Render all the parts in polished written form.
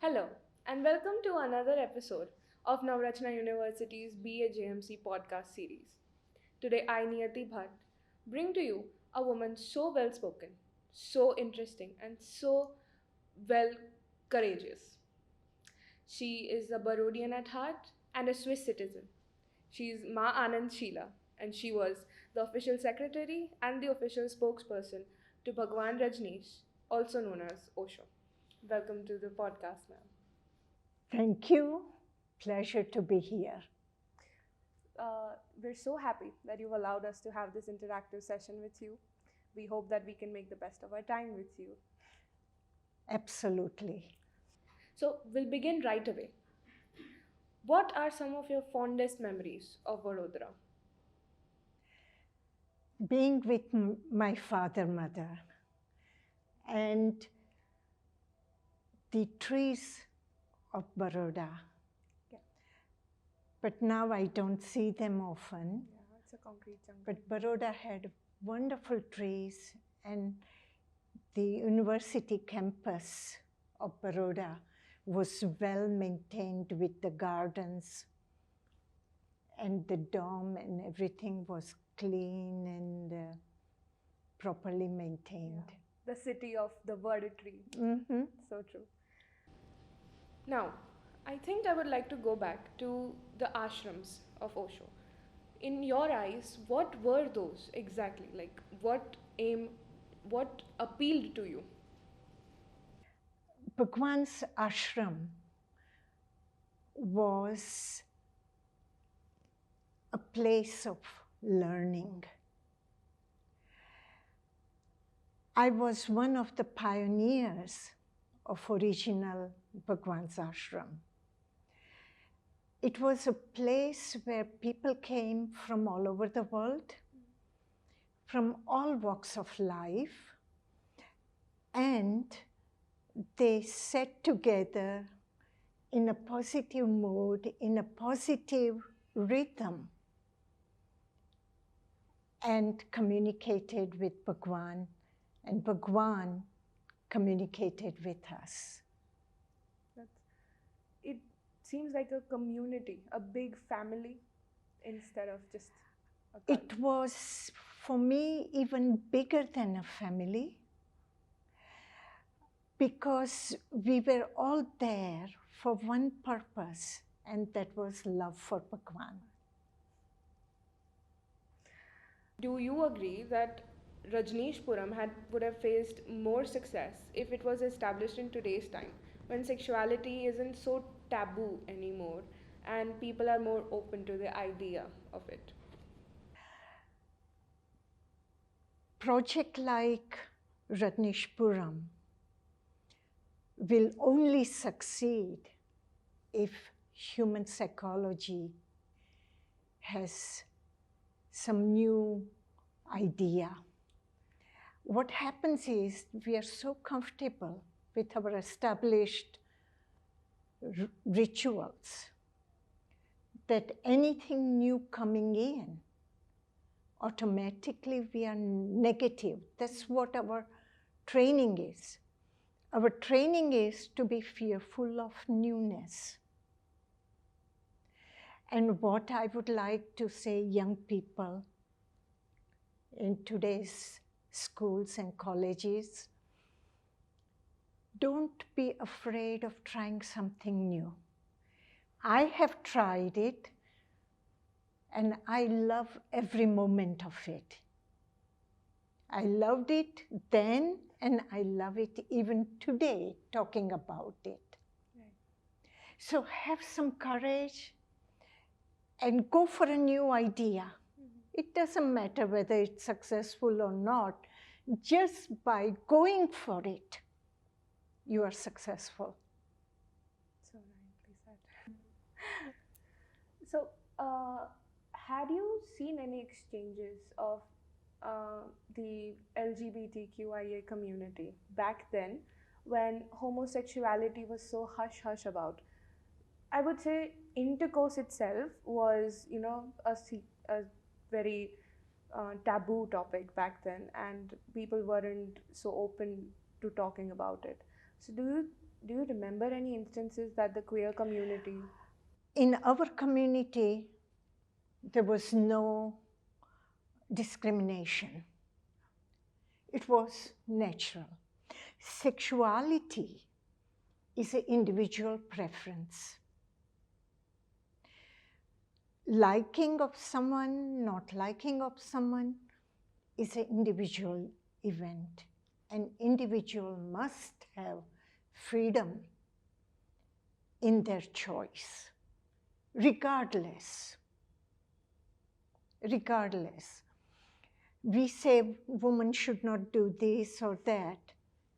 Hello, and welcome to another episode of Navrachna University's BA podcast series. Today, I, Niyati Bhatt, bring to you a woman so well spoken, so interesting, and so well courageous. She is a Barodian at heart and a Swiss citizen. She is Ma Anand Sheela, and she was the official secretary and the official spokesperson to Bhagwan Rajneesh, also known as Osho. Welcome to the podcast, ma'am. Thank you. Pleasure to be here. We're so happy that you've allowed us to have this interactive session with you. We hope that we can make the best of our time with you. Absolutely. So, we'll begin right away. What are some of your fondest memories of Vadodara? Being with my father, mother, and the trees of Baroda. Yeah. But now I don't see them often. Yeah, it's a concrete jungle. But Baroda had wonderful trees, and the university campus of Baroda was well maintained with the gardens, and the dome and everything was clean and properly maintained. Yeah. The city of the word tree. Mm-hmm. So true. Now, I think I would like to go back to the ashrams of Osho. In your eyes, what were those exactly? Like, what appealed to you? Bhagwan's ashram was a place of learning. I was one of the pioneers of original Bhagwan's ashram. It was a place where people came from all over the world, from all walks of life, and they sat together in a positive mood, in a positive rhythm, and communicated with Bhagwan, and Bhagwan communicated with us. It seems like a community, a big family, instead of just a cult. It was, for me, even bigger than a family, because we were all there for one purpose, and that was love for Bhagwan. Do you agree that Rajneeshpuram would have faced more success if it was established in today's time, when sexuality isn't so taboo anymore and people are more open to the idea of it? Project like Rajneeshpuram will only succeed if human psychology has some new idea. What happens is we are so comfortable with our established rituals that anything new coming in, automatically we are negative. That's what our training is. Our training is to be fearful of newness. And what I would like to say, young people in today's schools and colleges, don't be afraid of trying something new. I have tried it, and I love every moment of it. I loved it then, and I love it even today, talking about it. Right. So have some courage and go for a new idea. It doesn't matter whether it's successful or not. Just by going for it, you are successful. So rightly said. So, had you seen any exchanges of the LGBTQIA community back then, when homosexuality was so hush-hush about? I would say intercourse itself was, a very taboo topic back then, and people weren't so open to talking about it. So do you Do you remember any instances that the queer community? In our community, there was no discrimination. It was natural. Sexuality is an individual preference. Liking of someone, not liking of someone is an individual event. An individual must have freedom in their choice, regardless. We say women should not do this or that.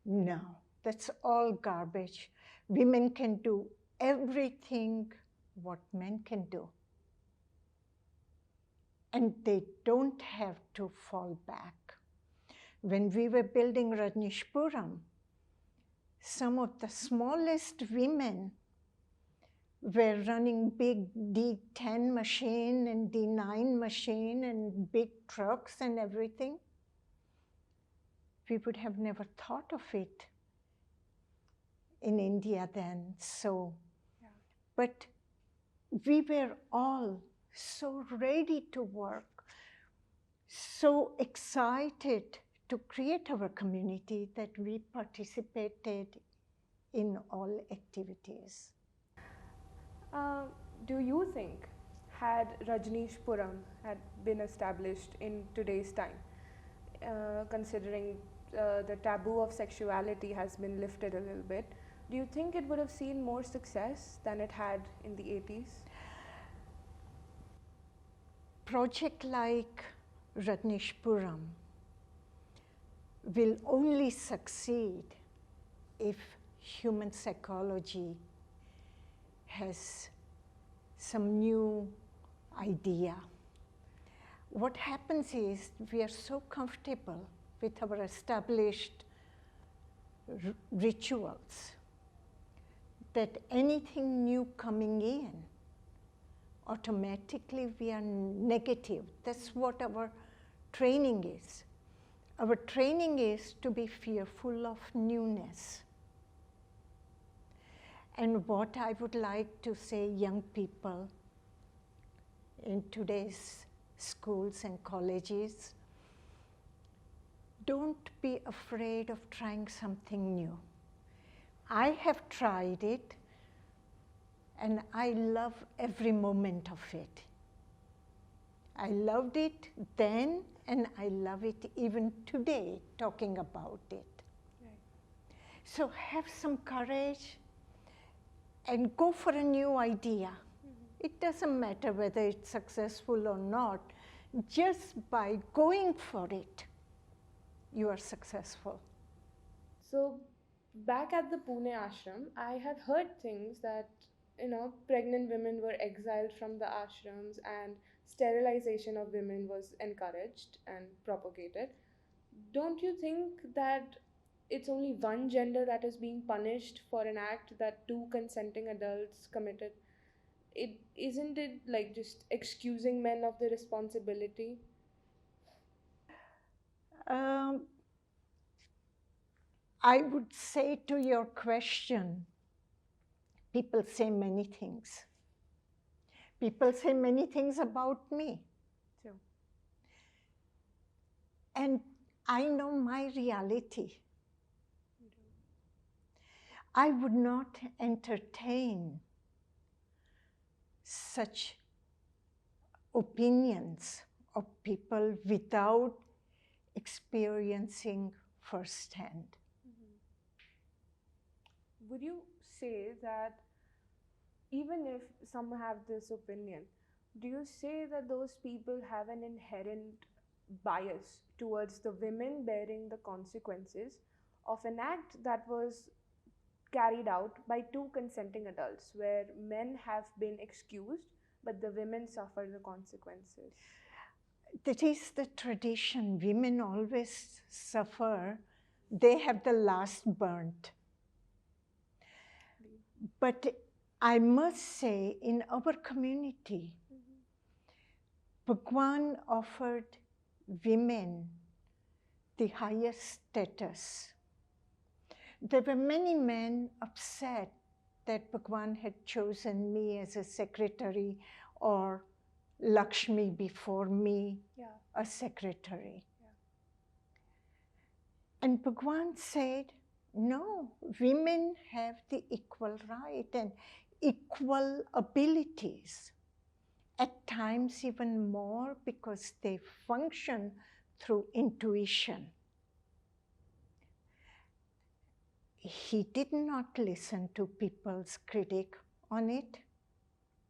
No, that's all garbage. Women can do everything what men can do. And they don't have to fall back. When we were building Rajneeshpuram, some of the smallest women were running big D10 machine and D9 machine and big trucks and everything. We would have never thought of it in India then. So, yeah. But we were all so ready to work, so excited to create our community that we participated in all activities. Do you think, had Rajneeshpuram had been established in today's time, considering the taboo of sexuality has been lifted a little bit, do you think it would have seen more success than it had in the 80s? Project like Rajneeshpuram will only succeed if human psychology has some new idea. What happens is we are so comfortable with our established rituals that anything new coming in, automatically we are negative. That's what our training is. Our training is to be fearful of newness. And what I would like to say, young people in today's schools and colleges, don't be afraid of trying something new. I have tried it, and I love every moment of it. I loved it then, and I love it even today, talking about it. Right. So have some courage and go for a new idea. Mm-hmm. It doesn't matter whether it's successful or not. Just by going for it, you are successful. So back at the Pune ashram, I had heard things that, pregnant women were exiled from the ashrams and sterilization of women was encouraged and propagated. Don't you think that it's only one gender that is being punished for an act that two consenting adults committed? Isn't it like just excusing men of the responsibility? I would say to your question, people say many things. People say many things about me. True. And I know my reality. I would not entertain such opinions of people without experiencing firsthand. Mm-hmm. Would you say that even if some have this opinion, do you say that those people have an inherent bias towards the women bearing the consequences of an act that was carried out by two consenting adults, where men have been excused, but the women suffer the consequences? That is the tradition. Women always suffer. They have the last burnt. But I must say, in our community, Bhagwan offered women the highest status. There were many men upset that Bhagwan had chosen me as a secretary or Lakshmi before me, a secretary. And Bhagwan said, no, women have the equal right and equal abilities, at times even more because they function through intuition. He did not listen to people's critique on it.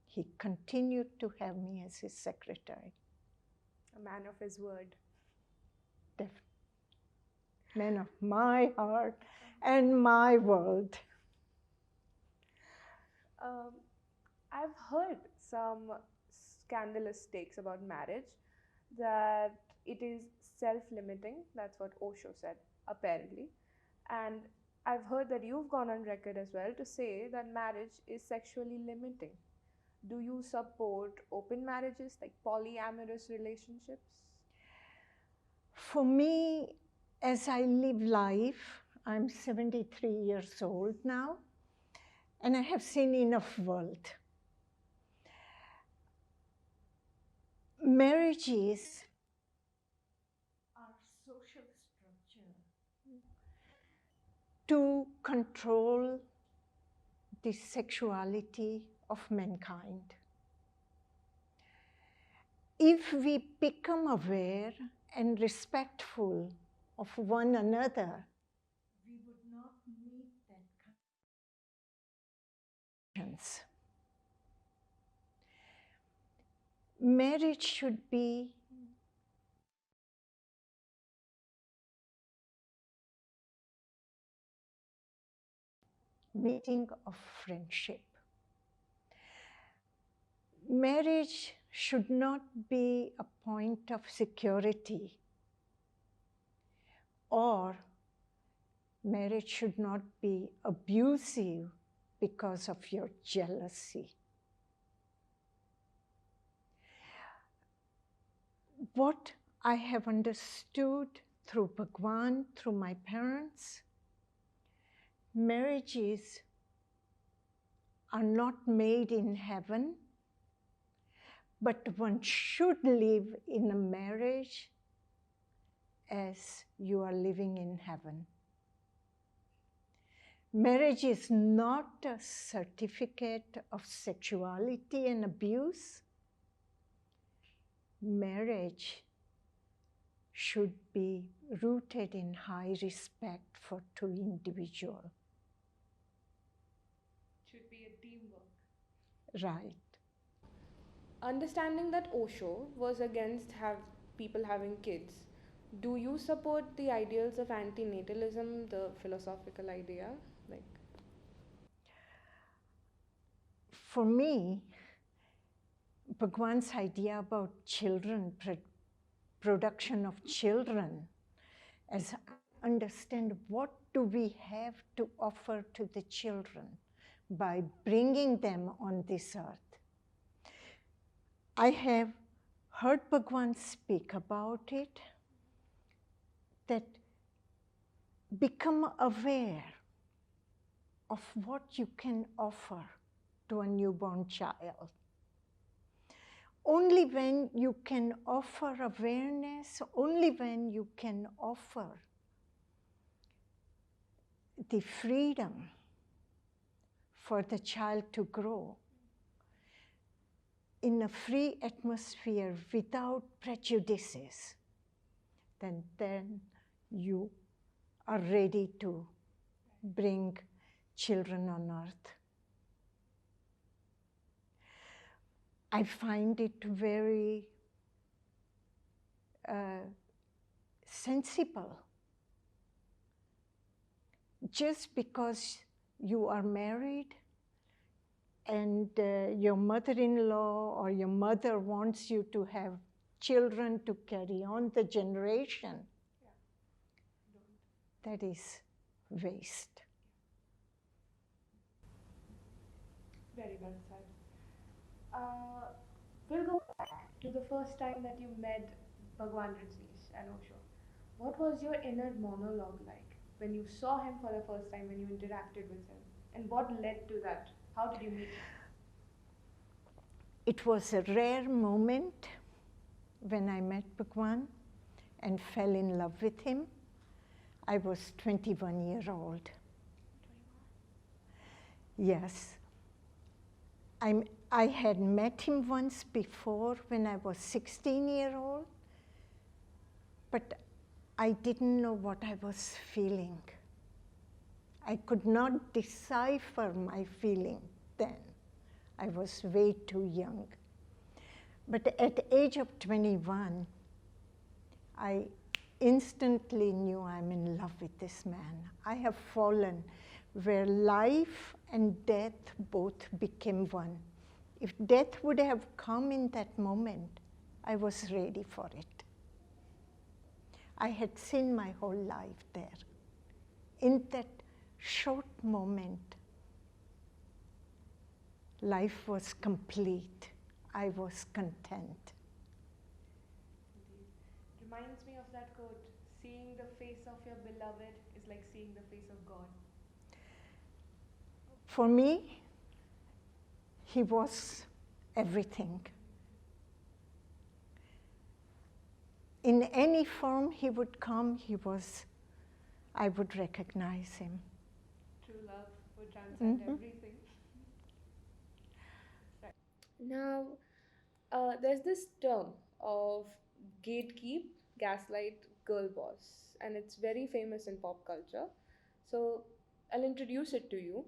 He continued to have me as his secretary. A man of his word. Man of my heart and my world. I've heard some scandalous takes about marriage, that it is self-limiting. That's what Osho said, apparently. And I've heard that you've gone on record as well to say that marriage is sexually limiting. Do you support open marriages, like polyamorous relationships? For me, as I live life, I'm 73 years old now, and I have seen enough world. Marriages are social structure to control the sexuality of mankind. If we become aware and respectful of one another, we would not need that kind of. Marriage should be meeting of friendship. Marriage should not be a point of security, or marriage should not be abusive because of your jealousy. What I have understood through Bhagwan, through my parents, marriages are not made in heaven, but one should live in a marriage as you are living in heaven. Marriage is not a certificate of sexuality and abuse. Marriage should be rooted in high respect for two individuals. Should be a teamwork. Right. Understanding that Osho was against people having kids, do you support the ideals of antinatalism, the philosophical idea? For me, Bhagwan's idea about children, production of children, as I understand, what do we have to offer to the children by bringing them on this earth? I have heard Bhagwan speak about it, that become aware of what you can offer to a newborn child. Only when you can offer awareness, only when you can offer the freedom for the child to grow in a free atmosphere without prejudices, then you are ready to bring children on earth. I find it very sensible. Just because you are married and your mother-in-law or your mother wants you to have children to carry on the generation, that is waste. Very well said. We'll go back to the first time that you met Bhagwan Rajneesh and Osho. What was your inner monologue like when you saw him for the first time, when you interacted with him? And what led to that? How did you meet him? It was a rare moment when I met Bhagwan and fell in love with him. I was 21 years old. 21? Yes. I had met him once before when I was 16 years old, but I didn't know what I was feeling. I could not decipher my feeling then. I was way too young. But at the age of 21, I instantly knew I'm in love with this man. I have fallen where life and death both became one. If death would have come in that moment, I was ready for it. I had seen my whole life there. In that short moment, life was complete. I was content. Indeed. Reminds me of that quote, seeing the face of your beloved is like seeing the face of God. For me, he was everything. In any form he would come, I would recognize him. True love would transcend everything. Right. Now, there's this term of gatekeep, gaslight, girl boss, and it's very famous in pop culture. So I'll introduce it to you.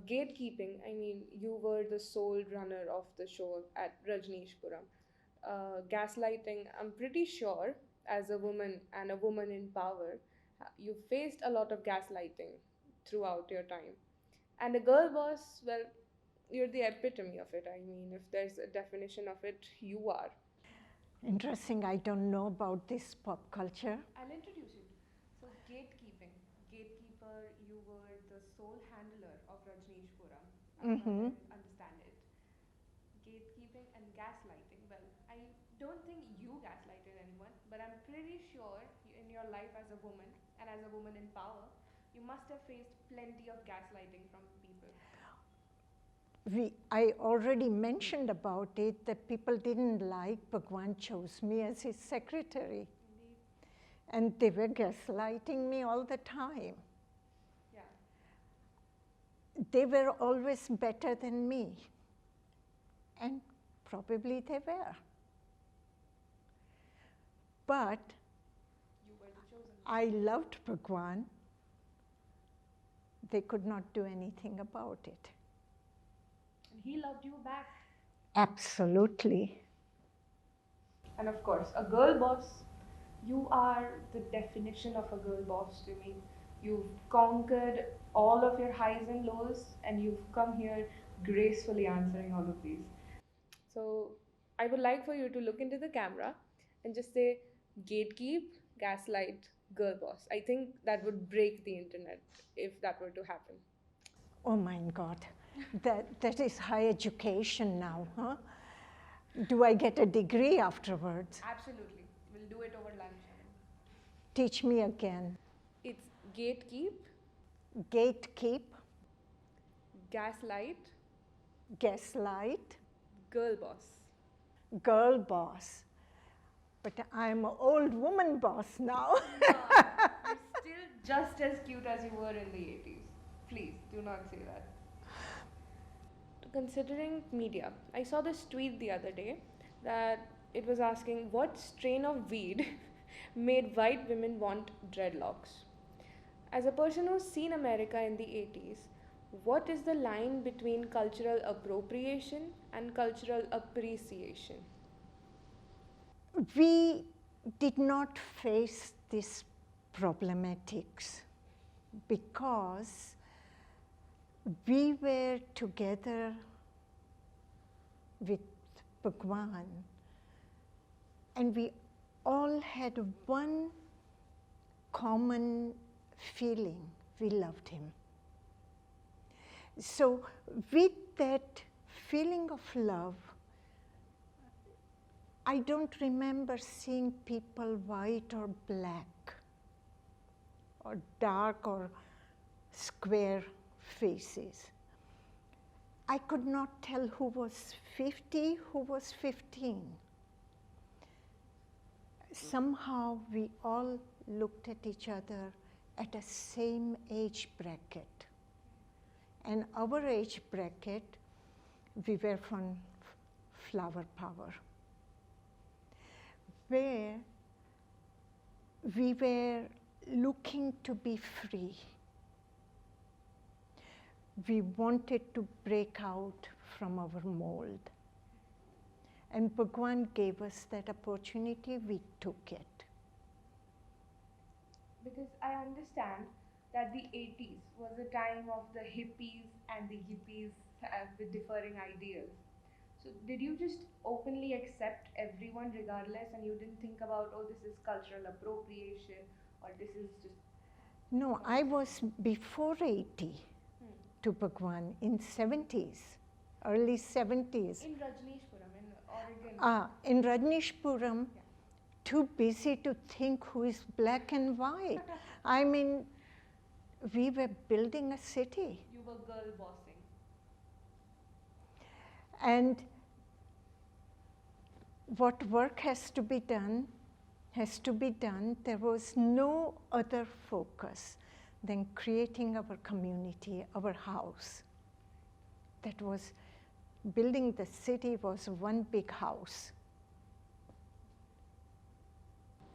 Gatekeeping, I mean, you were the sole runner of the show at Rajneeshpuram. Gaslighting, I'm pretty sure, as a woman and a woman in power, you faced a lot of gaslighting throughout your time. And a girl boss, well, you're the epitome of it. I mean, if there's a definition of it, you are. Interesting, I don't know about this pop culture. I'll introduce you. So, gatekeeping. Gatekeeper, you were the sole handler of Rajneeshpuram. Understand it. Gatekeeping and gaslighting. Well, I don't think you gaslighted anyone, but I'm pretty sure in your life as a woman and as a woman in power, you must have faced plenty of gaslighting from people. I already mentioned about it that people didn't like Bhagwan chose me as his secretary. Indeed. And they were gaslighting me all the time. Yeah. They were always better than me. And probably they were. But You were the chosen one. I loved Bhagwan. They could not do anything about it. And he loved you back. Absolutely. And of course, a girl boss, you are the definition of a girl boss to me. You've conquered all of your highs and lows, and you've come here gracefully answering all of these. So, I would like for you to look into the camera and just say gatekeep, gaslight, girl boss. I think that would break the internet if that were to happen. Oh my God, that is high education now, huh? Do I get a degree afterwards? Absolutely. We'll do it over lunch. Teach me again. It's gatekeep, Gatekeep, gaslight, gaslight, girl boss. girl boss. But I'm an old woman boss now. You're still just as cute as you were in the 80s. Please do not say that. Considering media, I saw this tweet the other day that it was asking what strain of weed made white women want dreadlocks. As a person who's seen America in the 80s, what is the line between cultural appropriation and cultural appreciation? We did not face these problematics because we were together with Bhagwan and we all had one common feeling: we loved him. So with that feeling of love, I don't remember seeing people white or black or dark or square faces. I could not tell who was 50, who was 15. Somehow we all looked at each other at a same age bracket. And our age bracket, we were from flower power, where we were looking to be free. We wanted to break out from our mold. And Bhagwan gave us that opportunity, we took it. Because I understand that the 80s was a time of the hippies and the yippies with differing ideals. So did you just openly accept everyone regardless, and you didn't think about, oh, this is cultural appropriation, or this is just... No, I was before 80 to Bhagwan, in 70s, early 70s. In Rajneeshpuram, in Oregon. In Rajneeshpuram, too busy to think who is black and white. I mean, we were building a city. You were girl bossing. And what work has to be done, has to be done. There was no other focus than creating our community, our house. That was, building the city was one big house.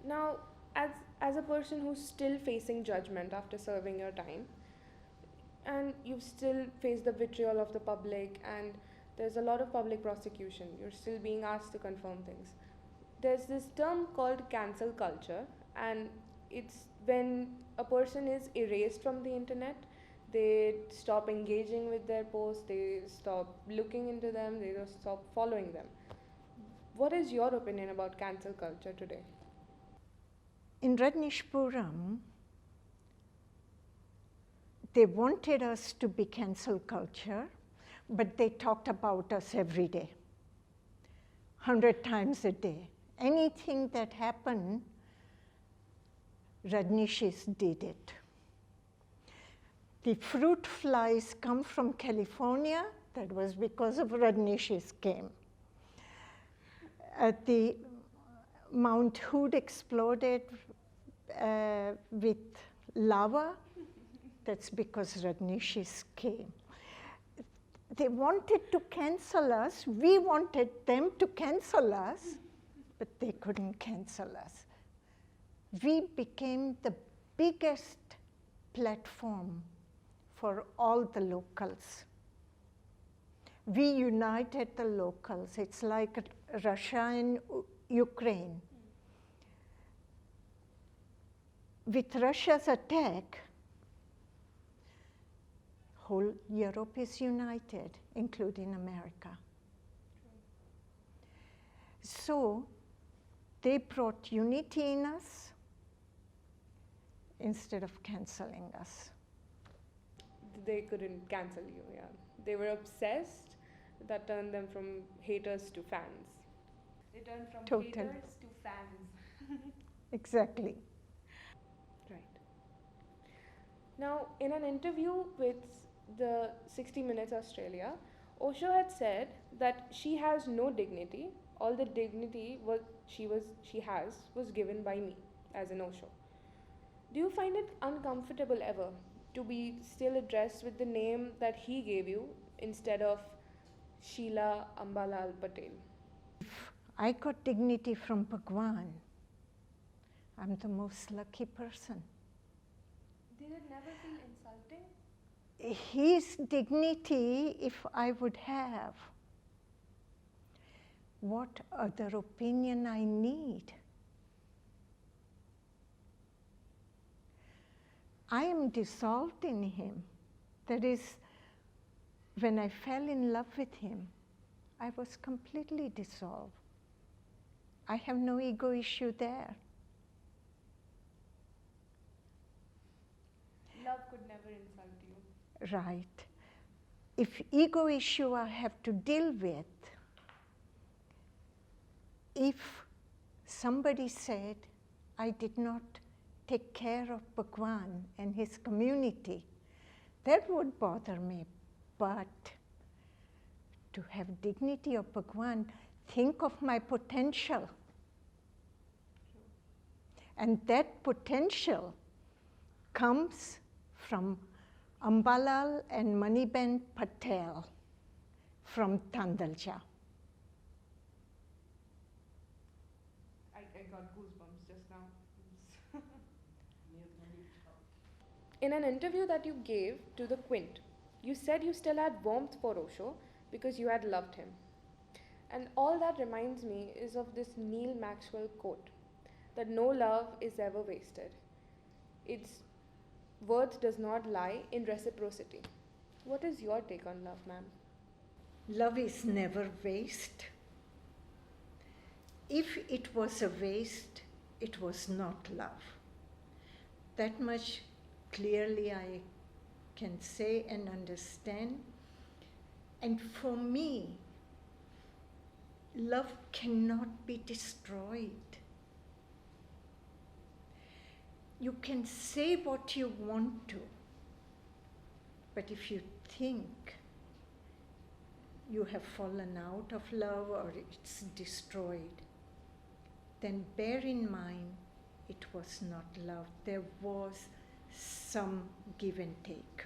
Now, as a person who's still facing judgment after serving your time, and you've still faced the vitriol of the public, and there's a lot of public prosecution, you're still being asked to confirm things. There's this term called cancel culture, and it's when a person is erased from the internet, they stop engaging with their posts, they stop looking into them, they just stop following them. What is your opinion about cancel culture today? In Rajneeshpuram, they wanted us to be cancel culture, but they talked about us every day, 100 times a day. Anything that happened, Rajneeshis did it. The fruit flies come from California, that was because of Rajneeshis came. The Mount Hood exploded with lava, that's because Rajneeshis came. They wanted to cancel us, we wanted them to cancel us, but they couldn't cancel us. We became the biggest platform for all the locals. We united the locals. It's like Russia and Ukraine. With Russia's attack, whole Europe is united, including America. So they brought unity in us instead of canceling us. They couldn't cancel you, yeah. They were obsessed, that turned them from haters to fans. They turned from haters to fans. Exactly. Right. Now, in an interview with the 60 Minutes Australia, Osho had said that she has no dignity. All the dignity she has was given by me, as in Osho. Do you find it uncomfortable ever to be still addressed with the name that he gave you instead of Sheela Ambalal Patel? If I got dignity from Bhagwan, I'm the most lucky person. Did it never feel insulting? His dignity, if I would have, what other opinion I need? I am dissolved in him. That is, when I fell in love with him, I was completely dissolved. I have no ego issue there. Love could never insult you. Right. If ego issue I have to deal with, if somebody said, I did not take care of Bhagwan and his community, that would bother me. But to have dignity of Bhagwan, think of my potential. And that potential comes from Ambalal and Maniben Patel from Tandalja. I got goosebumps just now. In an interview that you gave to the Quint, you said you still had warmth for Osho because you had loved him. And all that reminds me is of this Neil Maxwell quote, that no love is ever wasted. Its worth does not lie in reciprocity. What is your take on love, ma'am? Love is never waste. If it was a waste, it was not love. That much clearly I can say and understand. And for me, love cannot be destroyed. You can say what you want to, but if you think you have fallen out of love or it's destroyed, then bear in mind it was not love. There was some give and take.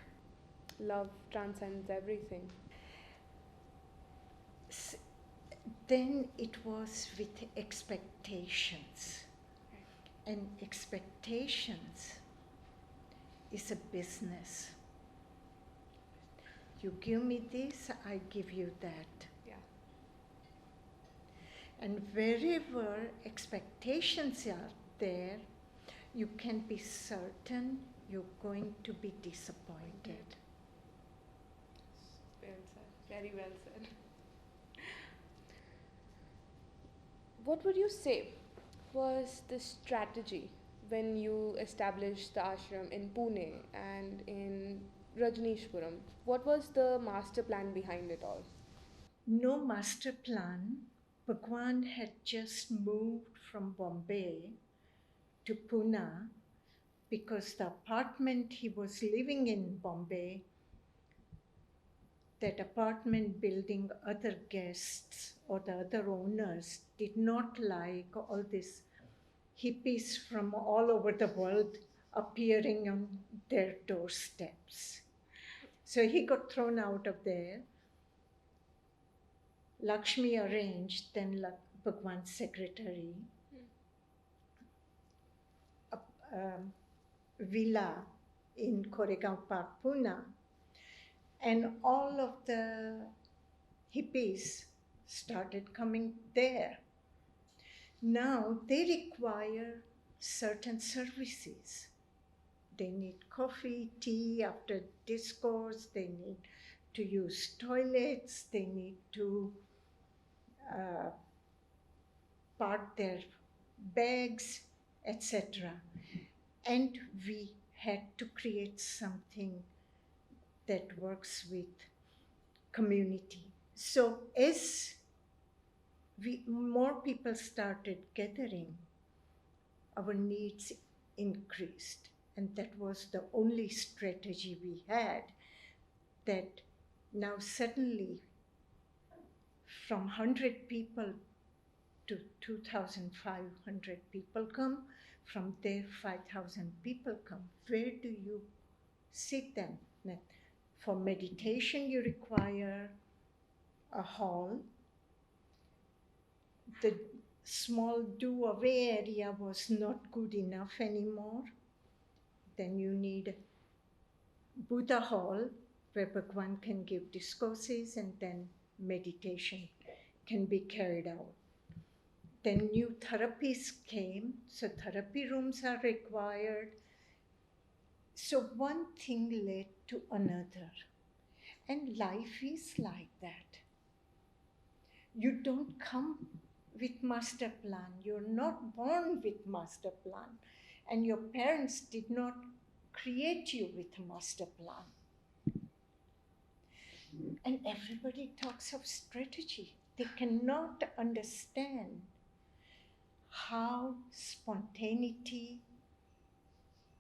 Love transcends everything. Then it was with expectations. And expectations is a business. You give me this, I give you that. Yeah. And wherever expectations are there, you can be certain you're going to be disappointed. Well said. Very well said. What would you say was the strategy when you established the ashram in Pune and in Rajneeshpuram? What was the master plan behind it all? No master plan. Bhagwan had just moved from Bombay to Pune because the apartment he was living in Bombay, that apartment building, other guests or the other owners did not like all these hippies from all over the world appearing on their doorsteps. So he got thrown out of there. Lakshmi arranged, then Bhagwan's secretary, a villa in Koregaon Park, Pune. And all of the hippies started coming there. Now they require certain services. They need coffee, tea after discourse, they need to use toilets, they need to park their bags, etc. And we had to create something that works with community. So as more people started gathering, our needs increased. And that was the only strategy we had, that now suddenly from 100 people to 2,500 people come, from there 5,000 people come. Where do you sit them? For meditation, you require a hall. The small do-away area was not good enough anymore. Then you need Buddha hall where Bhagwan can give discourses and then meditation can be carried out. Then new therapies came, so therapy rooms are required. So one thing led to another. And life is like that. You don't come with master plan. You're not born with master plan. And your parents did not create you with a master plan. And everybody talks of strategy. They cannot understand how spontaneity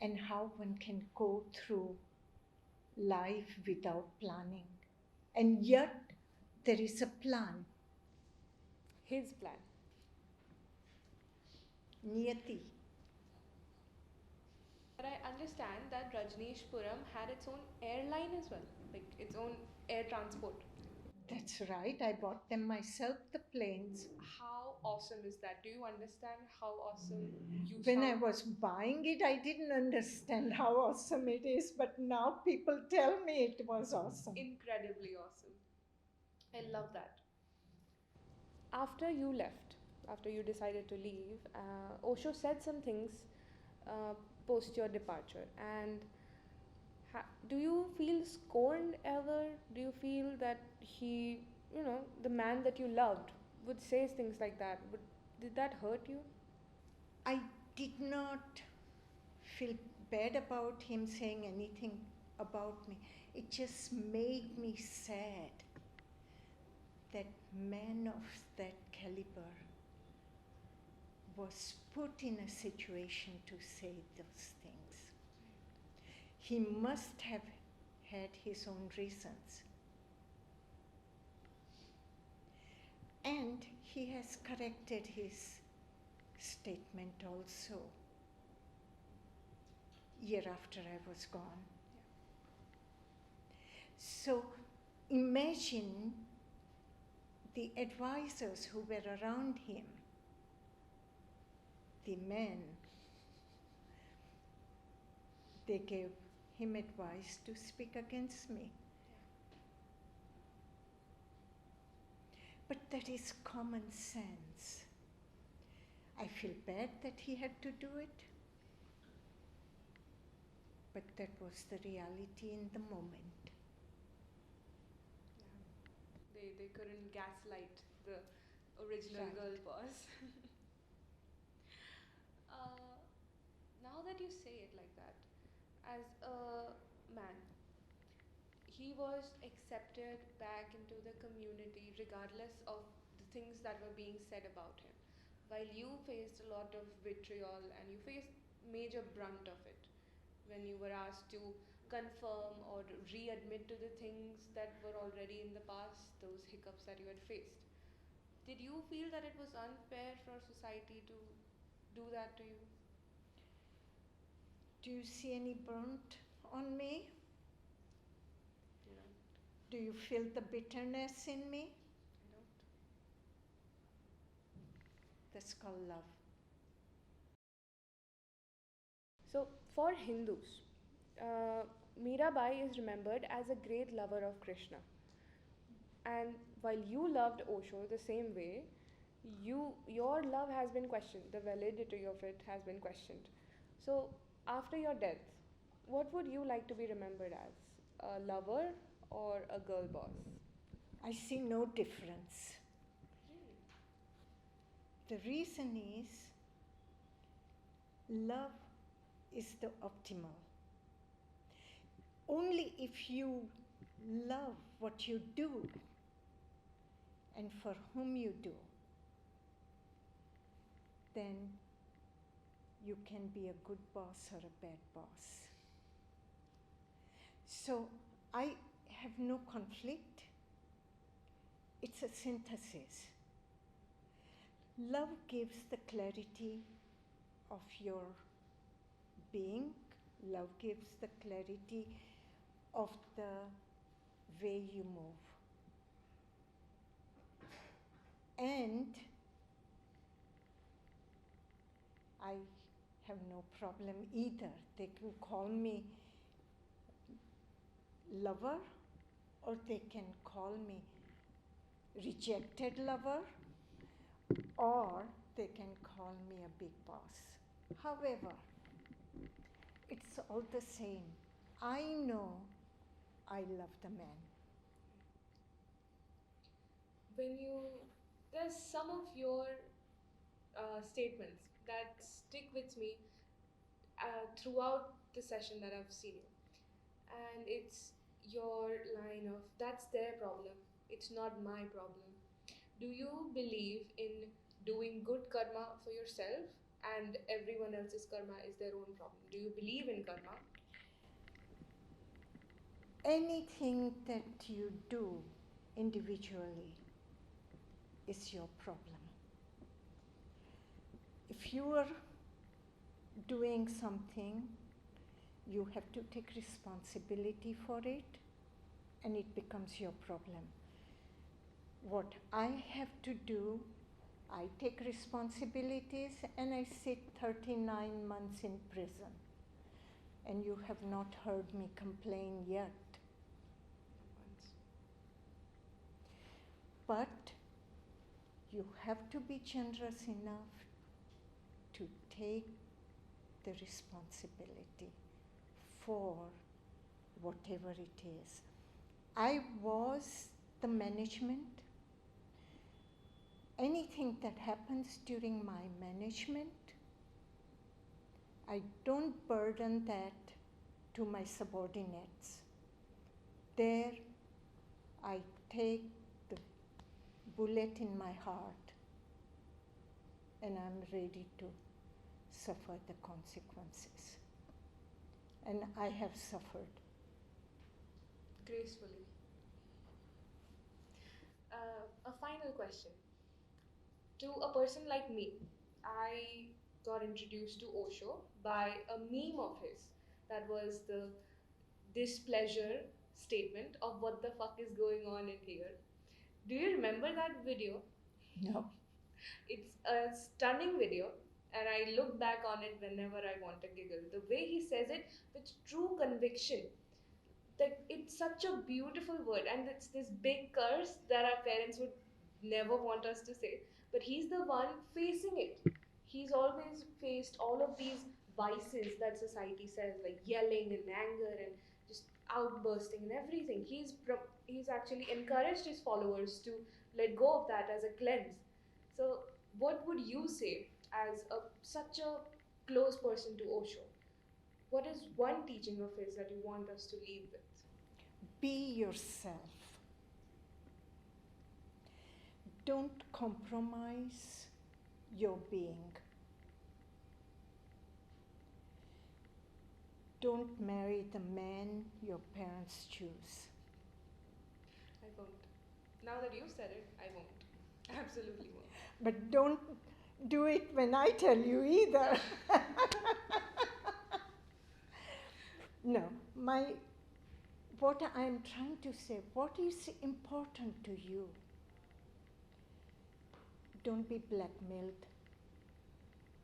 and how one can go through life without planning. And yet, there is a plan. His plan. Niyati. But I understand that Rajneeshpuram had its own airline as well, like its own air transport. That's right, I bought them myself, the planes. How awesome is that? Do you understand how awesome you When I sound? was buying it, I didn't understand how awesome it is, but now people tell me it was awesome. Incredibly awesome. I love that. After you left, after you decided to leave, Osho said some things post your departure. And do you feel scorned ever? Do you feel that he, the man that you loved, would say things like that? Did that hurt you? I did not feel bad about him saying anything about me. It just made me sad that man of that caliber was put in a situation to say those things. He must have had his own reasons. And he has corrected his statement also, year after I was gone. So imagine the advisors who were around him, the men, they gave him advice to speak against me. But that is common sense. I feel bad that he had to do it, but that was the reality in the moment. Yeah. They couldn't gaslight the original Right. GirlBoss. Now that you say it like that, as a man, he was accepted back into the community regardless of the things that were being said about him. While you faced a lot of vitriol and you faced major brunt of it when you were asked to confirm or readmit to the things that were already in the past, those hiccups that you had faced. Did you feel that it was unfair for society to do that to you? Do you see any burnt on me? You know, Do you feel the bitterness in me? I don't. That's called love. So, for Hindus, Mirabai is remembered as a great lover of Krishna. And while you loved Osho the same way, your love has been questioned. The validity of it has been questioned. So, after your death, what would you like to be remembered as? A lover or a girl boss? I see no difference. The reason is love is the optimal. Only if you love what you do and for whom you do, then you can be a good boss or a bad boss. So I have no conflict. It's a synthesis. Love gives the clarity of your being. Love gives the clarity of the way you move. And I have no problem either. They can call me lover or they can call me rejected lover or they can call me a big boss. However, it's all the same. I know I love the man. There's some of your statements that stick with me throughout the session that I've seen you. And it's your line of, that's their problem, it's not my problem. Do you believe in doing good karma for yourself and everyone else's karma is their own problem? Do you believe in karma? Anything that you do individually is your problem. If you are doing something, you have to take responsibility for it, and it becomes your problem. What I have to do, I take responsibilities, and I sit 39 months in prison. And you have not heard me complain yet. But you have to be generous enough to take the responsibility for whatever it is. I was the management. Anything that happens during my management, I don't burden that to my subordinates. There, I take the bullet in my heart, and I'm ready to suffer the consequences. And I have suffered. Gracefully. A final question. To a person like me, I got introduced to Osho by a meme of his that was the displeasure statement of what the fuck is going on in here. Do you remember that video? No. It's a stunning video, and I look back on it whenever I want to giggle. The way he says it with true conviction, that it's such a beautiful word, and it's this big curse that our parents would never want us to say, but he's the one facing it. He's always faced all of these vices that society says, like yelling and anger and just outbursting and everything. He's actually encouraged his followers to let go of that as a cleanse. So what would you say as such a close person to Osho? What is one teaching of his that you want us to leave with? Be yourself. Don't compromise your being. Don't marry the man your parents choose. I won't. Now that you've said it, I won't. Absolutely won't. But don't do it when I tell you either. No, what I'm trying to say, what is important to you? Don't be blackmailed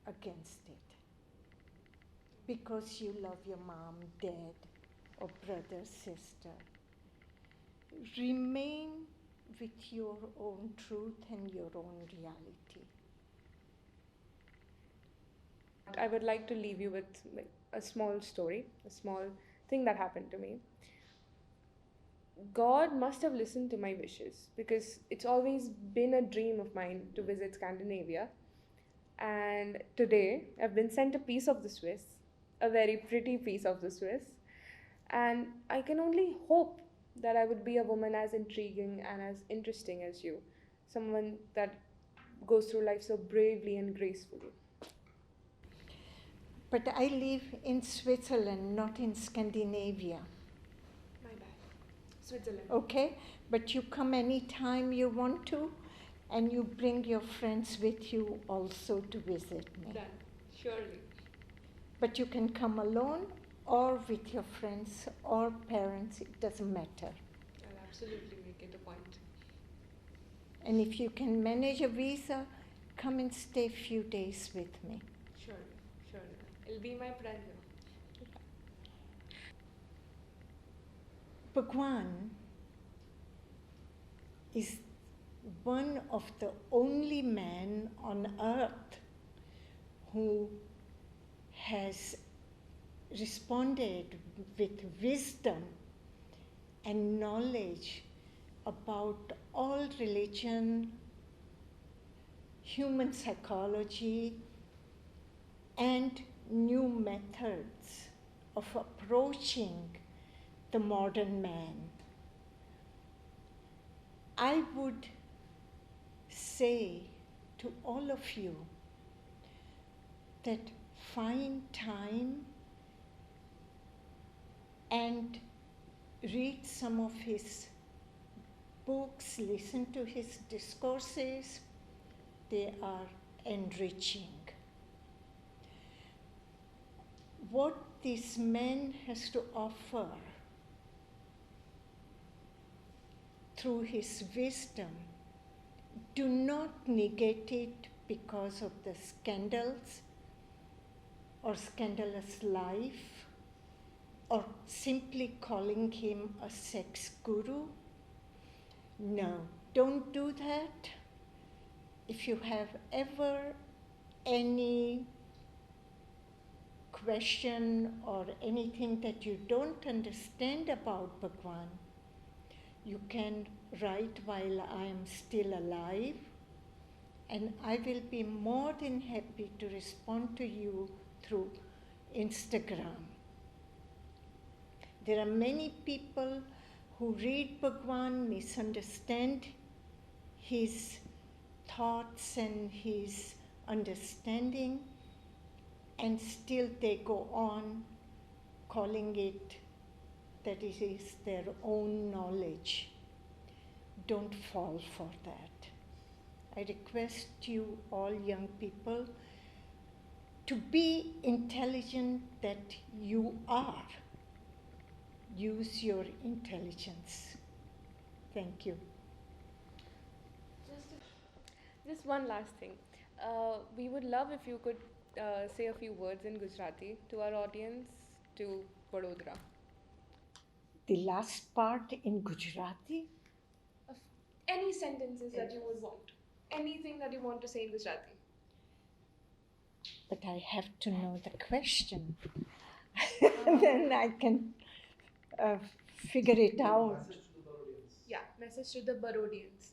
against it because you love your mom, dad, or brother, sister. Remain with your own truth and your own reality. I would like to leave you with a small story, a small thing that happened to me. God must have listened to my wishes because it's always been a dream of mine to visit Scandinavia. And today I've been sent a piece of the Swiss, a very pretty piece of the Swiss. And I can only hope that I would be a woman as intriguing and as interesting as you, someone that goes through life so bravely and gracefully. But I live in Switzerland, not in Scandinavia. My bad. Switzerland. Okay? But you come anytime you want to, and you bring your friends with you also to visit me. Done. Surely. But you can come alone or with your friends or parents, it doesn't matter. I'll absolutely make it a point. And if you can manage a visa, come and stay a few days with me. Surely. It'll be my pleasure. Bhagwan is one of the only men on earth who has responded with wisdom and knowledge about all religion, human psychology, and new methods of approaching the modern man. I would say to all of you, that find time and read some of his books, listen to his discourses. They are enriching. What this man has to offer through his wisdom, do not negate it because of the scandals or scandalous life, or simply calling him a sex guru. No, don't do that. If you have ever any question or anything that you don't understand about Bhagwan, you can write while I am still alive, and I will be more than happy to respond to you through Instagram. There are many people who read Bhagwan, misunderstand his thoughts and his understanding, and still they go on calling it that it is their own knowledge. Don't fall for that. I request you, all young people, to be intelligent that you are. Use your intelligence. Thank you. Just one last thing. We would love if you could say a few words in Gujarati to our audience, to Vadodara. The last part in Gujarati? Any sentences that you would want. Anything that you want to say in Gujarati. But I have to know the question. Then I can figure it out. Yeah, message to the Barodians.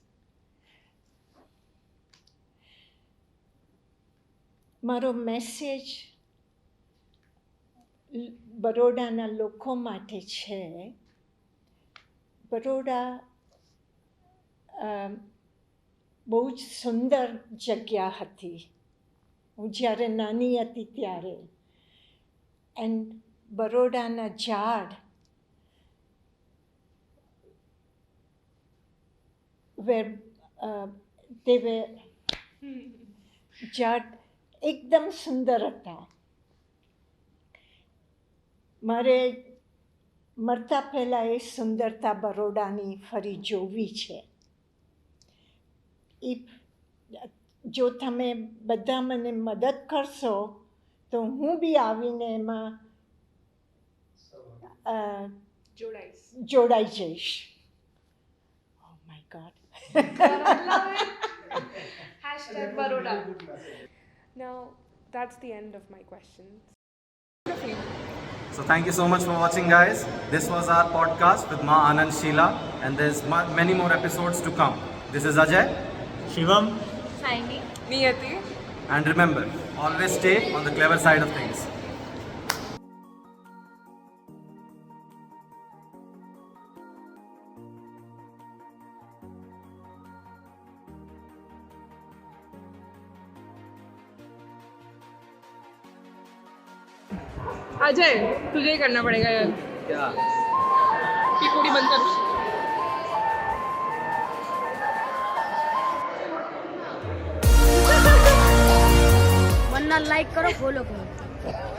મારો message બરોડાના લોકો માટે છે. બરોડા બહુ જ સુંદર જગ્યા હતી. હું જ્યારે નાની હતી ત્યારે. એન્ડ બરોડાના ઝાડ ઝાડ એકદમ સુંદર હતા. મારે મરતા પહેલાં એ સુંદરતા બરોડાની ફરી જોવી છે. જો તમે બધા મને મદદ કરશો તો હું બી આવીને એમાં જોડાઈ જઈશ. Oh my God. Hashtag Baroda. Now, that's the end of my questions. So thank you so much for watching, guys. This was our podcast with Ma Anand Sheela, and there's many more episodes to come. This is Ajay, Shivam, Niyati. and remember, always stay on the clever side of things. Ajay, तुझे ही करना पड़ेगा यार. क्या? की पूरी बंद कर. वरना लाइक करो, फॉलो करो.